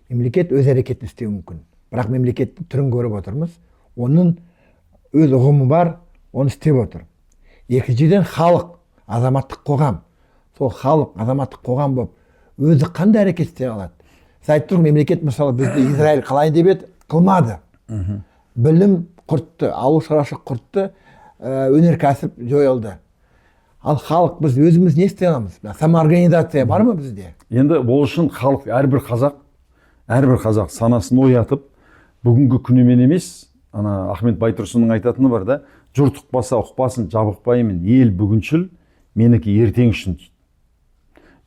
Мемлекет өз әрекетін істеуі мүмкін. Бірақ мемлекеттің түрін көріп отырмыз. Оның өз ұғымы бар, оны істеп отыр. Екіншіден халық, азаматтық қоғам. Сол халық, азаматтық қоғам болып, өзі қандай әрекет істей алады? Сіз айтып тұрмын, мемлекет мысалы бізді Израиль қалай деп еді, қылмады. Білім құртты, ауыл шаруашылық құртты, өнеркәсіп жойылды. Ал халық біз өзіміз не істей аламыз? Самоорганизация бар ма бізде? Енді ол үшін халық әрбір қазақ санасын оятып, бүгінгі күнімен емес, ана Ахмет Байтұрсынның айтатыны бар да, жұрт ұқпаса ұқпасын, жабықпаймын, ел бүгіншіл, менікі ертең үшін дейді.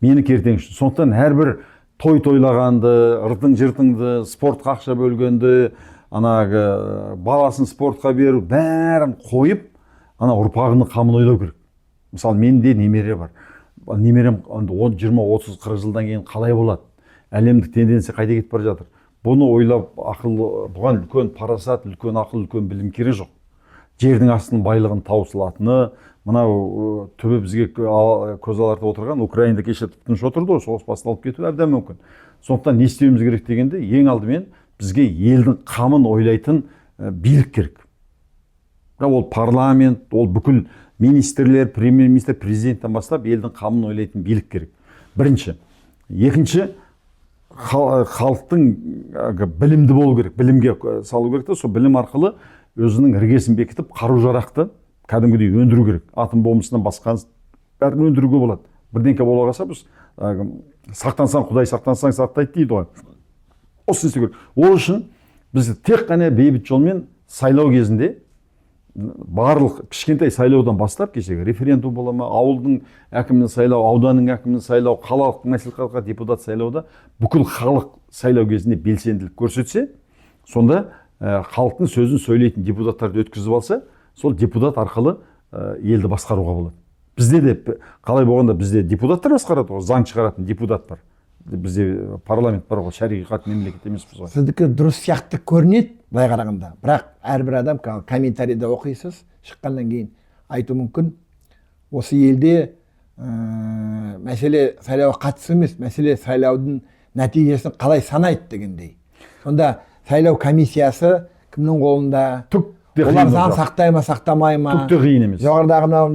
Менікі ертең үшін. Сондықтан әрбір той тойлағанды, ыртың жыртыңды, спортқа ақша бөлгенді, баласын спортқа беру, бәрін қойып, ұрпағының қамын ойлау керек. Мысалы, менде немере бар. Немерем 10, 20, 30, 40 жылдан кейін қалай болады? Әлемдік тенденция қайда кетіп бара жатыр? Бұны ойлап, бұған үлкен парасат, үлкен ақыл, үлкен білім керек жоқ. Жердің астының байлығын таусылатыны, мынау түбі бізге көз алартып отырған Украинада кеше тыныш отырды ғой, соғыс басталып кетуі әбден мүмкін. Сондықтан не істеуіміз керек дегенде, ең алдымен бізге елдің қамын ойлайтын билік керек. Ол парламент, ол бүкіл министрлер, премьер-министр, президенттен бастап елдің қамын ойлайтын билік керек. Бірінші. Екінші, халықтың білімді болу керек, білімге салу керек та, сол білім арқылы өзінің іргесін бекітіп, қару-жарақты кәдімгідей өндіру керек. Атом бомбасынан басқан бәрін өндіруге болады. Бірдеңке бола қалса, біз сақтансаң, Құдай сақтансаң сақтайды дейді ғой. Осыны істеу керек. Ол үшін біз тек қана бейбіт жолмен сайлау кезінде барлық кішкентай сайлаудан бастап, кешегі референдум бола ма, ауылдың әкімін сайлау, ауданның әкімін сайлау, қалалық мәслихатқа депутат сайлауда бүкіл халық сайлау кезінде белсенділік көрсетсе, сонда халықтың сөзін сөйлейтін депутаттарды өткізіп алса, сол депутат арқылы елді басқаруға болады. Бізде де қалай болғанда бізде депутаттар басқарады ғой, заң шығаратын депутат бар. Бізде парламент бар ғой, шариғат мемлекет емеспіз ғой. Сіздікі дұрыс сияқты көрінеді былай қарағанда. Бірақ әрбір адам комментарийде оқисыз, шыққаннан кейін айту мүмкін. Осы елде мәселе сайлауға қатысу емес, мәселе сайлаудың нәтижесін қалай санайды дегендей. Сонда сайлау комиссиясы кімнің қолында? Олар заң сақтай ма, сақтамай ма? Түк те қиын емес. Жоғарыдағы мынау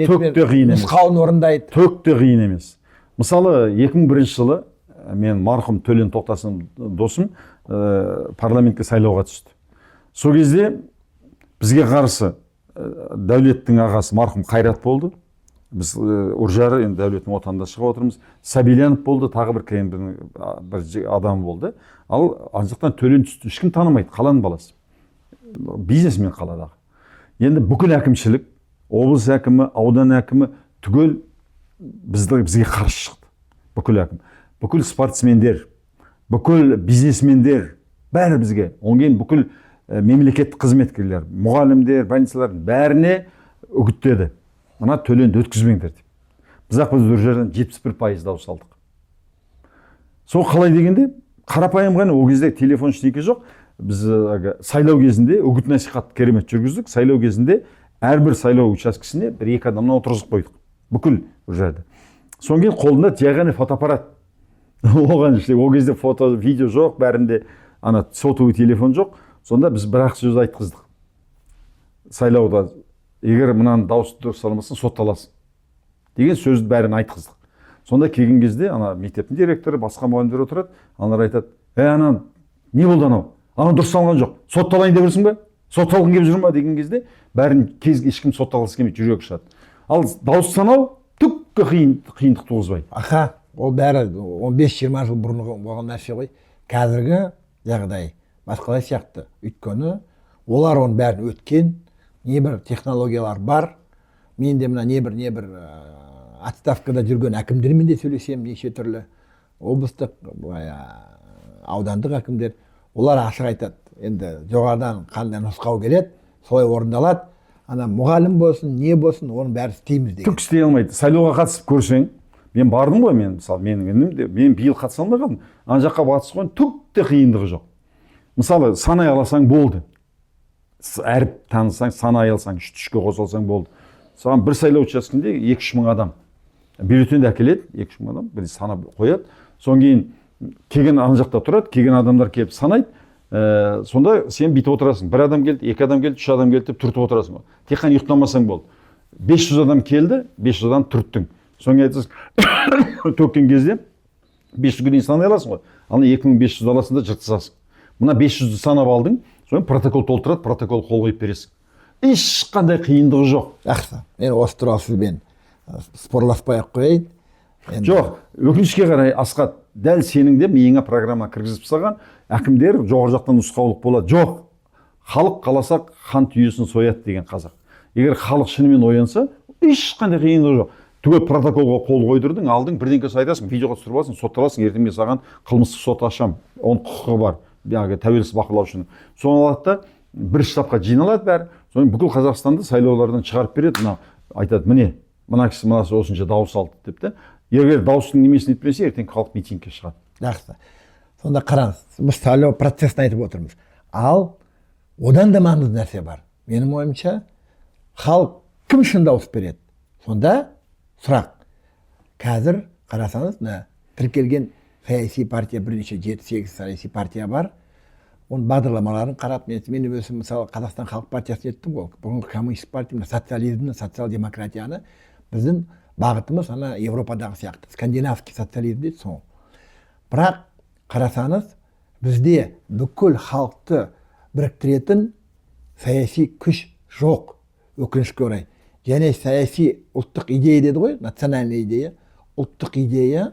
нұсқауын орындайды. Түк те қиын емес. Мысалы 2001 жылы мен марқұм Төлен Тоқтасын досым парламентке сайлауға түсті. Сол кезде бізге қарсы Дәулеттің ағасы марқұм Қайрат болды. Біз Үржары, енді Дәулеттің отандасы шығып отырмыз. Сабильянов болды, тағы бір адам болды. Ал ана Төлен түсті. Ешкім танымайды, қаланың баласы. Бизнесмен қаладағы. Енді бүкіл әкімшілік, облыс әкімі, аудан әкімі түгел бізге қарсы шықты. Бүкіл әкім. Бүкіл спортсмендер, бүкіл бизнесмендер, бәрі бізге. Оң кейін бүкіл мемлекеттік қызметкерлер, мұғалімдер, больницалар бәріне үгіттеді. Мына Төленді өткізбеңдер деп. Біз Үржардан 71% дауыс алдық. Сол қалай дегенде, қарапайым ғана ол кезде телефон ештеңе жоқ. Біз сайлау кезінде үгіт насихат керемет жүргіздік. Сайлау кезінде әрбір сайлау учаскесіне 1-2 адамнан отырғызып қойдық. Бүкіл Үржарда. Соң кейін қолында жай ғана фотоаппарат. Оған ол кезде фото, видео жоқ, бәрінде сотовый телефон жоқ. Сонда біз бір-ақ сөз айтқыздық. Сайлауда егер мынаны дауысты дұрыс алмасаң сотталасың деген сөзді бәрін айтқыздық. Сонда келген кезде мектептің директоры, басқа мұғалімдер отырады, аналар айтады: не болды анау? Анау дұрыс салған жоқ. Сотталайын деп жүрсің бе? Сотталғың келіп жүр ма деген кезде бәрін ешкім сотталғысы келмейді, жүрегі шығады. Ал дауыс санау түкке қиындық туғызбайды. Аха, ол бәрі 15-20 жыл бұрын болған нәрсе ғой. Қазіргі жағдай басқалай сияқты. Өйткені олар оның бәрін өткен, небір технологиялар бар. Мен де мына небір отставкада жүрген әкімдермен де сөйлесем, неше түрлі облыстық, аудандық әкімдер. Олар ашық айтады. Енді жоғарыдан қандай нұсқау келеді, солай орындалады. Мұғалім болсын, не болсын, оның бәрі істейміз деген. Түк істей алмайды. Сайлауға қатысып көрсең, мен бардым ғой, мен биыл қатыса алмай қалдым. Ана жаққа қатысқан түк те қиындығы жоқ. Мысалы, санай аласаң болды. Әріп танысаң, санай алсаң, үшке қосылсаң болды. Саған бір сайлау учаскесінде 2-3 мың адам бюллетенді әкеледі, 2-3 мың адам бір санап қояды. Содан кейін келген ана жақта тұрады, келген адамдар келіп санайды. Сонда сен бүйтіп отырасың. Бір адам келді, 2 адам келді, 3 адам келді деп түртіп отырасың. Тек қана ұйықтамасаң болды. 500 адам келді, 500 адам түрттің. Соңғы айтасың, төккен кезде 500-ге дейін санай аласың ғой. Ана 2500 аласың да жыртысасың. Мына 500-ді санап алдың, соң протокол толтырады, протокол қол қойып бересің. ешқандай қиындығы жоқ. Жақсы. Мен осы туралы сізбен спорласпай ақ қояйын. Жоқ, өкінішке қарай Асқат, дәл сенің де миыңа программа кіргізіп тастаған, әкімдер жоғары жақтан нұсқаулық болады. Жоқ, халық қаласа хан түйесін сояды деген қазақ. Егер халық шынымен оянса, ешқандай қиындығы жоқ. Түгел протоколға қол қойдырдың, алдың, бірдеңкесі айтасың, видеоға түсіріп аласың, сотталасың, ертең мен саған қылмыстық сот ашам. Оның құқығы бар, тәуелсіз бақылаушының. Соны алады да бір штабқа жиналады бәрі. Соны бүкіл Қазақстанды сайлаулардан шығарып береді. Мына айтады, міне, мына кісі мынасы осынша дауыс алды деп те. Егер дауыстың немесін етпесе, ертең халық митингке шығады. Жақсы. Сонда қараңыз, біз сайлау процесін айтып отырмыз. Ал одан да маңызды нәрсе бар. Менің ойымша, халық кім үшін дауыс береді? Сонда сұрақ. Қазір қарасаңыз, тіркелген саяси партия бірнеше 7-8 саяси партия бар. Оның бағдарламаларын қарап, мен өзім мысалы Қазақстан халық партиясын еттім ғой. Бұрынғы коммунист партия, социализмді, социал-демократияны біздің бағытымыз ана Европадағы сияқты, скандинавский социализм дейді сол. Бірақ қарасаңыз, бізде бүкіл халықты біріктіретін саяси күш жоқ, өкінішке орай. Және саяси ұлттық идея деді ғой, национальный идея, ұлттық идея,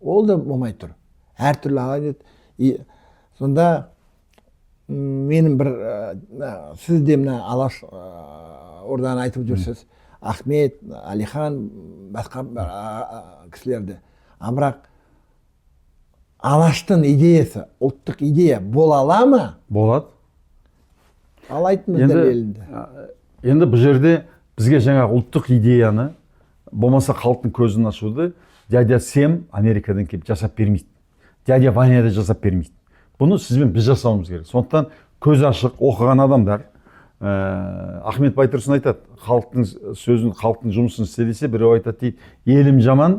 ол да болмай тұр. Әртүрлі алады. Сонда менің бір, сіз де мына Алаш ордан айтып жүрсіз, Ахмет, Алихан, басқа кісілерді. Бірақ Алаштың идеясы, ұлттық идея бола ала ма? Болады. Ал айтыңыз дәлелінде. Енді бұл жерде бізге жаңа ұлттық идеяны, болмаса халықтың көзін ашуды, дядя Сем Америкадан келіп жасап бермейді. Дядя Ваня да жасап бермейді. Бұны сізбен біз жасауымыз керек. Сондықтан көз ашық оқыған адамдар, Ахмет Байтұрсын айтады, халықтың сөзін, халықтың жұмысын істелесе, біреу айтады дейді, елім жаман,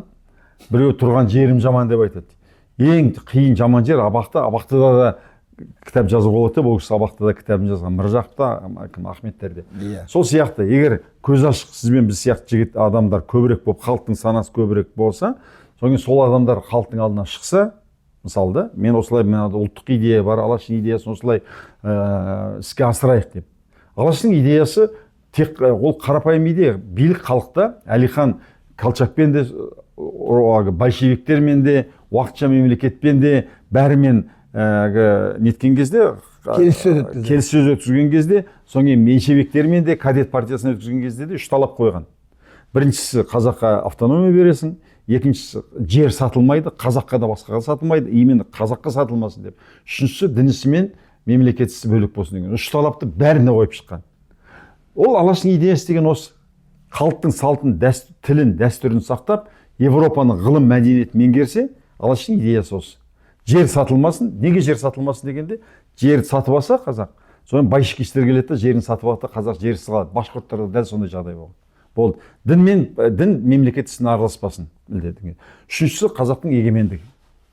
біреу тұрған жерім жаман деп айтады. Ең қиын жаман жер Абақта, Абақтыда да кітап жазып болады, бұл кісі Абақтыда кітабын жазған, Міржақта, Ахметтерде. Сол сияқты, егер көз ашық сізбен біз сияқты жігіт адамдар көбірек болып, халықтың санасы көбірек болса, соң сол адамдар халықтың алдына шықса, мысалда, мен осылай, ұлттық идея бар, Алаштың идеясын осылай іске асырайық деп. Алаштың идеясы тек ол қарапайым идея, билік халықта, Әлихан Колчакпен де, большевиктермен де, уақытша мемлекетпен де, бәрімен неткен кезде, келіссөз өткізген кезде, соңғы меньшевиктермен де, кадет партиясын өткізген кезде де үш талап қойған. Біріншісі қазаққа автономия бересің, екіншісі жер сатылмайды, қазаққа да басқаға сатылмайды, именно қазаққа сатылмасын деп. Үшіншісі дінісі мен мемлекетсіз бөлек болсын деген. Үш талапты бәріне қойып шыққан. Ол Алаштың идеясы деген осы. Халықтың салтын, тілін, дәстүрін сақтап, Европаның ғылым мәдениетін меңгерсе, Алаштың идеясы осы. Жер сатылмасын, неге жер сатылмасын дегенде, жер сатып алса қазақ, содан байшыкиштер келеді, жерін сатып алады, қазақ жерсіз қалады. Башқұрттарда дәл сондай жағдай болды. Дін мемлекет ісіне араласпасын. Үшіншісі қазақтың егемендігі.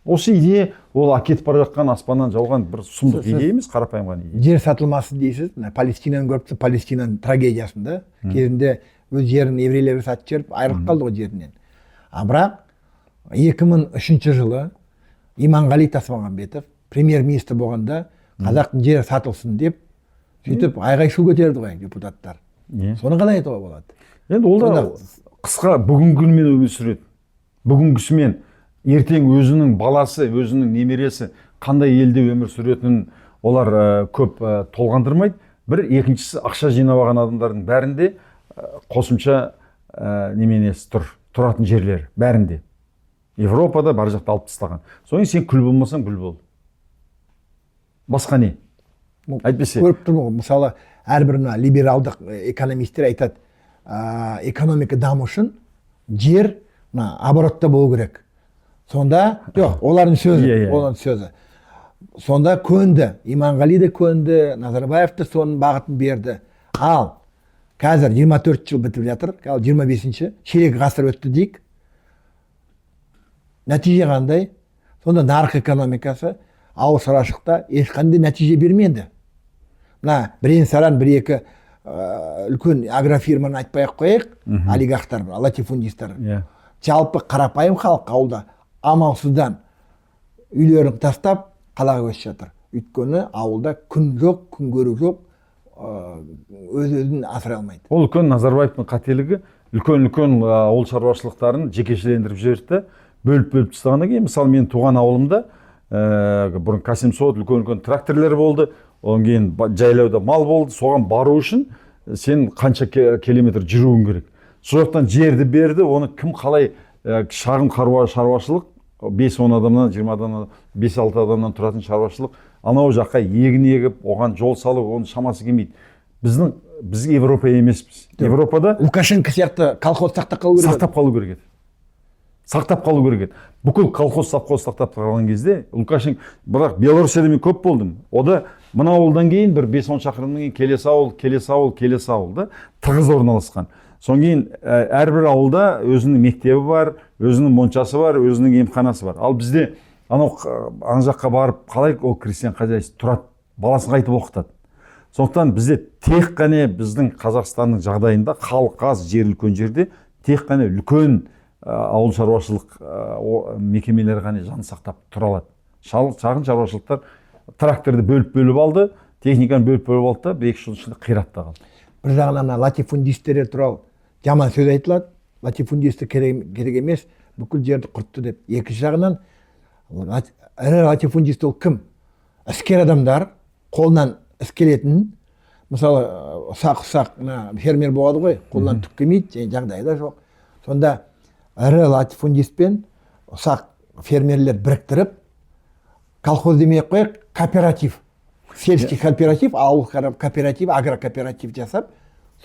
Осы идея ол әкетіп бара жатқан аспаннан жауған бір сұмдық идея емес, қарапайым ғана идея. Жер сатылмасын дейсіз, Палестинаны көріпті, Палестинаның трагедиясында кезінде өз жерін еврейлерге сатып жіберіп айырылып қалды ғой жерінен. Бірақ 2003 жылы Иманғали Тасмағамбетов премьер-министр болғанда қазақтың жері сатылсын деп сөйтіп айғай-шу көтерді ғой депутаттар. Соны қалай айтуға болады? Енді ол да қысқа бүгінгі күнмен өмір сүреді. Бүгінгісімен ертең өзінің баласы, өзінің немересі қандай елде өмір сүретінін олар көп толғандырмайды. Бір екіншісі ақша жинап алған адамдардың бәрінде қосымша неменесі тұратын жерлер бәрінде. Европада бар жақта алып тастаған. Соң сен күл болмасаң күл бол. Басқа не? Әйтпесе. Көріп тұрмын, мысалы, әрбір либералдық экономистер айтады, экономика даму үшін жер оборотта болу керек. Сонда, жоқ, олардың сөзі. Сонда көнді, Иманғали да көнді, Назарбаев та соның бағытын берді. Ал қазір 24 жыл бітіп жатыр, 25-ші ширек ғасыр өтті дейік. Нәтиже қандай? Сонда нарық экономикасы ауыл шаруашылықта ешқандай нәтиже бермеді. Мына бірен-саран бір-екі үлкен агрофирманы айтпай-ақ қояйық, олигархтар, латифундистер. Жалпы қарапайым халық ауылда амалсыздан үйлерін тастап қалаға көшіп жатыр. Өйткені ауылда күн жоқ, күн көру жоқ, өз-өзін асыра алмайды. Ол үлкен Назарбаевтың қателігі, үлкен ауыл шаруашылықтарын жекешелендіріп жіберді, бөліп тастағаннан кейін, мысалы мен туған ауылымда бұрын К700 үлкен тракторлар болды, одан кейін жайлауда мал болды, соған бару үшін сен қанша километр жүруің керек. Сол жақтан жерді берді, оны кім қалай шағын шаруашылық 5-10 адамнан, 20 адамнан, 5-6 адамнан тұратын шаруашылық, анау жаққа егін егіп, оған жол салып, оның шамасы келмейді. Біз Европа емеспіз. Европада Лукашенко сияқты колхоз сақтап қалу керек. Сақтап қалу керек еді. Бүкіл колхоз сақтап қалған кезде Лукашенко, бірақ Белоруссияда мен көп болдым. Ода мына ауылдан кейін бір 5-10 шақырымнан кейін келесі ауыл да тығыз орналасқан. Содан кейін әрбір ауылда өзінің мектебі бар, өзінің моншасы бар, өзінің емханасы бар. Ал бізде ана жаққа барып қалай ол крестьян хозяйство тұрады, баласын қайтып оқытады. Сондықтан бізде тек қана біздің Қазақстанның жағдайында халық аз, жер үлкен жерде тек қана үлкен ауыл шаруашылық мекемелері ғана жан сақтап тұра алады. Шағын шаруашылықтар тракторды бөліп алды, техниканы бөліп алды да 1-2 жыл ішінде қиратта қалды. Бір жағынан латифундистер туралы жаман сөз айтылады. Латифундисті керек емес, бүкіл жерді құртты деп. Екінші жағынан ірі латифундист ол кім? Іскер адамдар қолынан іс келетін, мысалы ұсақ фермер болады ғой, қолынан түк келмейді, жағдайы да жоқ. Сонда ірі латифундистпен ұсақ фермерлер біріктіріп, колхоз демей-ақ қояйық, кооператив, сельский кооператив, ауыл кооператив, агрокооператив жасап,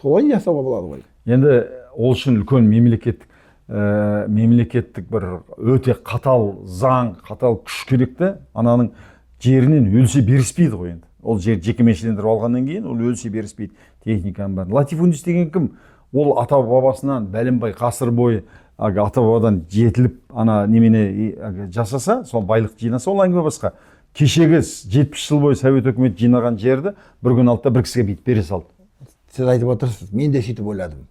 солай жасауға болады ғой. Енді ол үшін үлкен мемлекеттік бір өте қатал заң, қатал күш керекті, ананың жерінен өлсе беріспейді ғой енді. Ол жер жекеменшіктендіріп алғаннан кейін ол өлсе беріспейді, техниканың бәрін. Латифундист деген кім? Ол ата бабасынан бәленбай ғасыр бойы ата бабадан жетіліп ана немене жасаса, сол байлық жинаса, ол әңгіме басқа. Кешегі 70 жыл бойы Совет өкіметі жинаған жерді бір күн алды да бір кісіге бүйтіп бере салды. Сіз айтып отырсыз, мен де сөйтіп ойладым.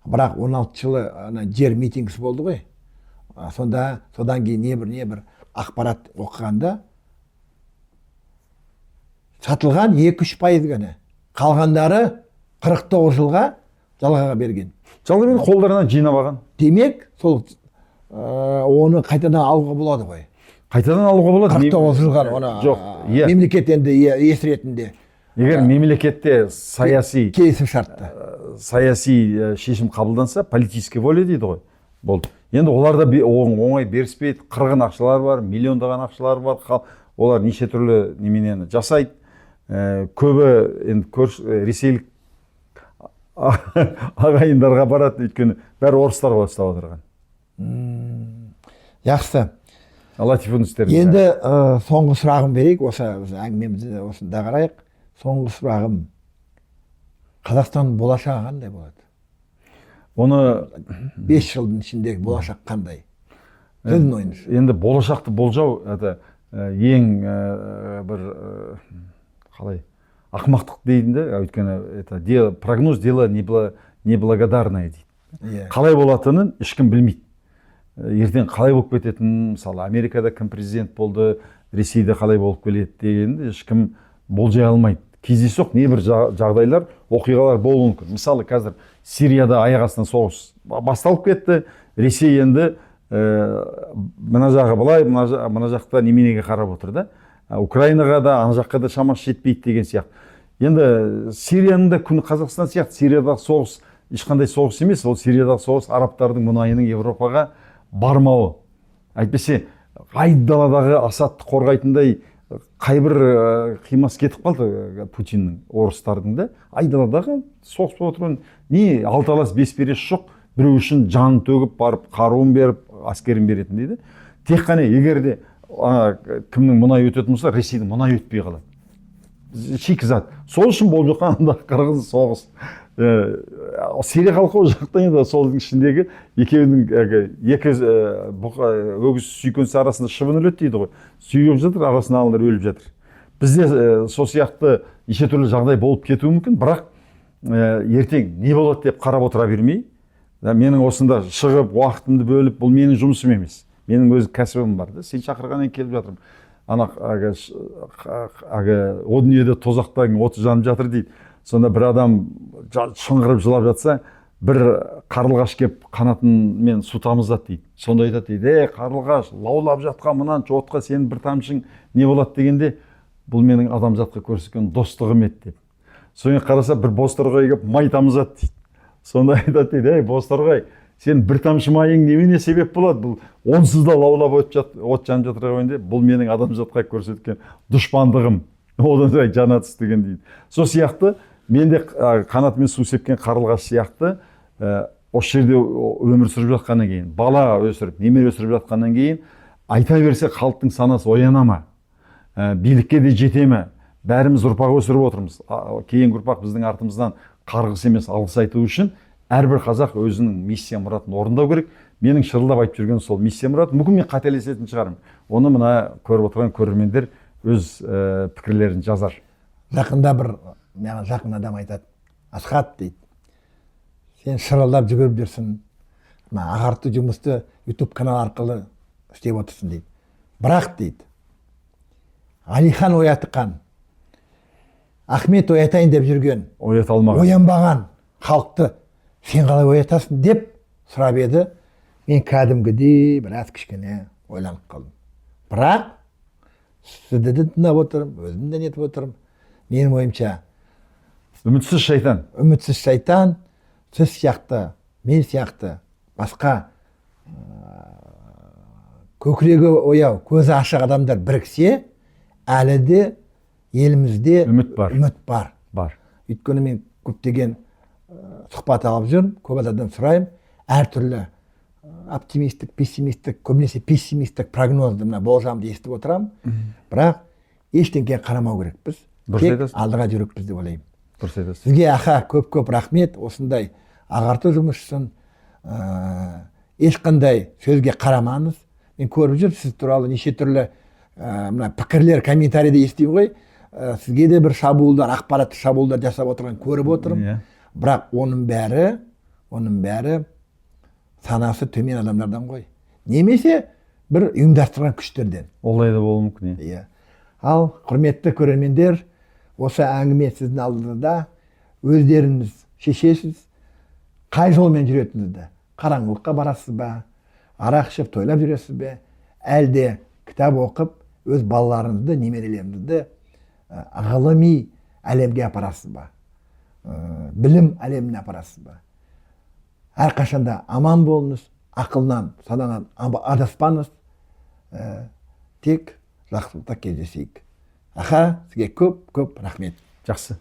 Бірақ 16 жылы жер митингісі болды ғой. Содан кейін не бір ақпарат оқығанда сатылған 2-3% ғана. Қалғандары 49 жылға жалғаға берген. Жалғамен қолдарынан жинап алған. Демек, сол оны қайтадан алуға болады ғой. Қайтадан алуға болады. 49 жылға оны мемлекет енді ес ретінде. Егер мемлекетте саяси келісім шартты шешім қабылданса, политическая воля дейді ғой. Болды. Енді оларда оңай беріспейді, қырғын ақшалар бар, миллиондаған ақшалар бар, олар неше түрлі неменені жасайды. Көбі енді ресейлік ағайындарға барады, өйткені бәрі орыстарға ұстап отырған. Жақсы. Латифундистер. Енді соңғы сұрағым берейік, осы әңгімемізді осында қарайық. Соңғы сұрағым, Қазақстан болашағы қандай болады? Оны 5 жылдың ішіндегі болашақ қандай? Сіздің ойыңыз? Енді болашақты болжау ең бір қалай ақымақтық дейді, өйткені прогноз дело неблагодарное дейді. Қалай болатынын ешкім білмейді. Ертең қалай болып кететінін, мысалы Америкада кім президент болды, Ресейде қалай болып келеді дегенді ешкім болжай алмайды. Кездейсоқ небір жағдайлар, оқиғалар болуы мүмкін. Мысалы қазір Сирияда аяқ астынан соғыс басталып кетті. Ресей енді мына жағы былай, мына жақта неменеге қарап отыр да. Украинаға да, ана жаққа да шамасы жетпейді деген сияқты. Енді Сирияның да күні Қазақстан сияқты. Сириядағы соғыс ешқандай соғыс емес. Ол Сириядағы соғыс арабтардың мұнайының Европаға бармауы. Әйтпесе айдаладағы Асадты қорғайтындай қайбір қимас кетіп қалды Путиннің, орыстардың да. Айдаладағы соғыс болып отырған не алталас бес береш жоқ, біреу үшін жанын төгіп барып, қаруын беріп, әскерін беретін дейді. Тек қана егер де кімнің мұнай өтетін болса, Ресейдің мұнай өтпей қалады. Шикізат. Сол үшін болып жатқан қырғыз соғыс. Сирия халқы ол жақтан енді солдың ішіндегі екеуінің екі өгіз сүйкөнісі арасында шыбын өледі дейді ғой. Сүйіп жатыр, арасында алындар өліп жатыр. Бізде сол сияқты неше түрлі жағдай болып кетуі мүмкін, бірақ ертең не болады деп қарап отыра бермей, менің осында шығып уақытымды бөліп, бұл менің жұмысым емес. Менің өз кәсібім бар да, сен шақырғаннан келіп жатырмын. Ана о дүниеде тозақтан оты жанып жатыр дейді. сонда бір адам шыңғырып жылап жатса, бір қарлығаш кеп қанатымен су тамызады дейді. Сонда айтады дейді, қарлығаш, лаулап жатқан мынанша отқа сенің бір тамшың не болады дегенде, бұл менің адамзатқа көрсеткен достығым еді деп. Соны қараса, бір бозторғай келіп май тамызады дейді. Сонда айтады дейді, бозторғай, сен бір тамшы майың немене себеп болады? Бұл онсыз да лаулап от жанып жатыр қойында, бұл менің адамзатқа көрсеткен дұшпандығым. Одан да жана түстеген дейді. Сол сияқты мен де қанатымен су сепкен қарлығаш сияқты осы жерде өмір сүріп жатқаннан кейін, бала өсіріп, немере өсіріп жатқаннан кейін айта берсе халықтың санасы ояна ма? Билікке де жете ме? Бәріміз ұрпақ өсіріп отырмыз. Кейінгі ұрпақ біздің артымыздан қарғыс емес алғыс айту үшін әрбір қазақ өзінің миссия мұратын орындау керек. Менің шырылдап айтып жүрген сол миссия мұрат. Мүмкін мен қателесетін шығармын. Оны мына көріп отырған көрермендер өз пікірлерін жазар. Жақында бір маған жақын адам айтады, Асхат дейді, сен шырылдап жүгіріп жүрсің, ағарту жұмысты YouTube канал арқылы істеп отырсың дейді. Бірақ дейді, Алихан оятқан, Ахмет оятайын деп жүрген, оята алмаған, оянбаған халықты сен қалай оятасың деп сұрап еді. Мен кәдімгідей біраз кішкене ойланып қалдым. Бірақ сізді де тыңдап отырмын, өзім де нетіп отырмын. Менің ойымша, үмітсіз шайтан, сіз сияқты, мен сияқты басқа көкірегі ояу, көзі ашық адамдар біріксе, әлі де елімізде үміт бар. Өйткені мен көптеген сұхбат алып жүрмін, көп адамдардан сұраймын, әртүрлі оптимистік, пессимистік, көбінесе пессимистік прогнозды, болжамды естіп отырамын. Бірақ ештеңеге қарамау керекпіз. Тек алдыға жүрекпіз деп ойлаймын. Дұрыс айтасыз. Сізге аха көп рахмет, осындай ағарту жұмысшысын ешқандай сөзге қарамаңыз. Мен көріп жүрмін, сіз туралы неше түрлі пікірлер, комментарийде естимін ғой. Сізге де бір шабуылдар, ақпаратты шабуылдар жасап отырған көріп отырмын. Бірақ оның бәрі санасы төмен адамдардан ғой. Немесе бір ұйымдастырған күштерден. Олай да болуы мүмкін. Ал құрметті көрермендер, осы әңгіме сіздің алдыңызда, өздеріңіз шешесіз, қай жолмен жүретініңізді. Қараңғылыққа барасыз ба, арақ ішіп тойлап жүресіз бе, әлде кітап оқып, өз балаларыңызды, немерелеріңізді ғылыми әлемге апарасыз ба, білім әлеміне апарасыз ба. Әрқашанда аман болыңыз, ақылнан, сананан адаспаңыз, тек жақсылықта кездесейік. Аха, сізге көп рахмет. Жақсы.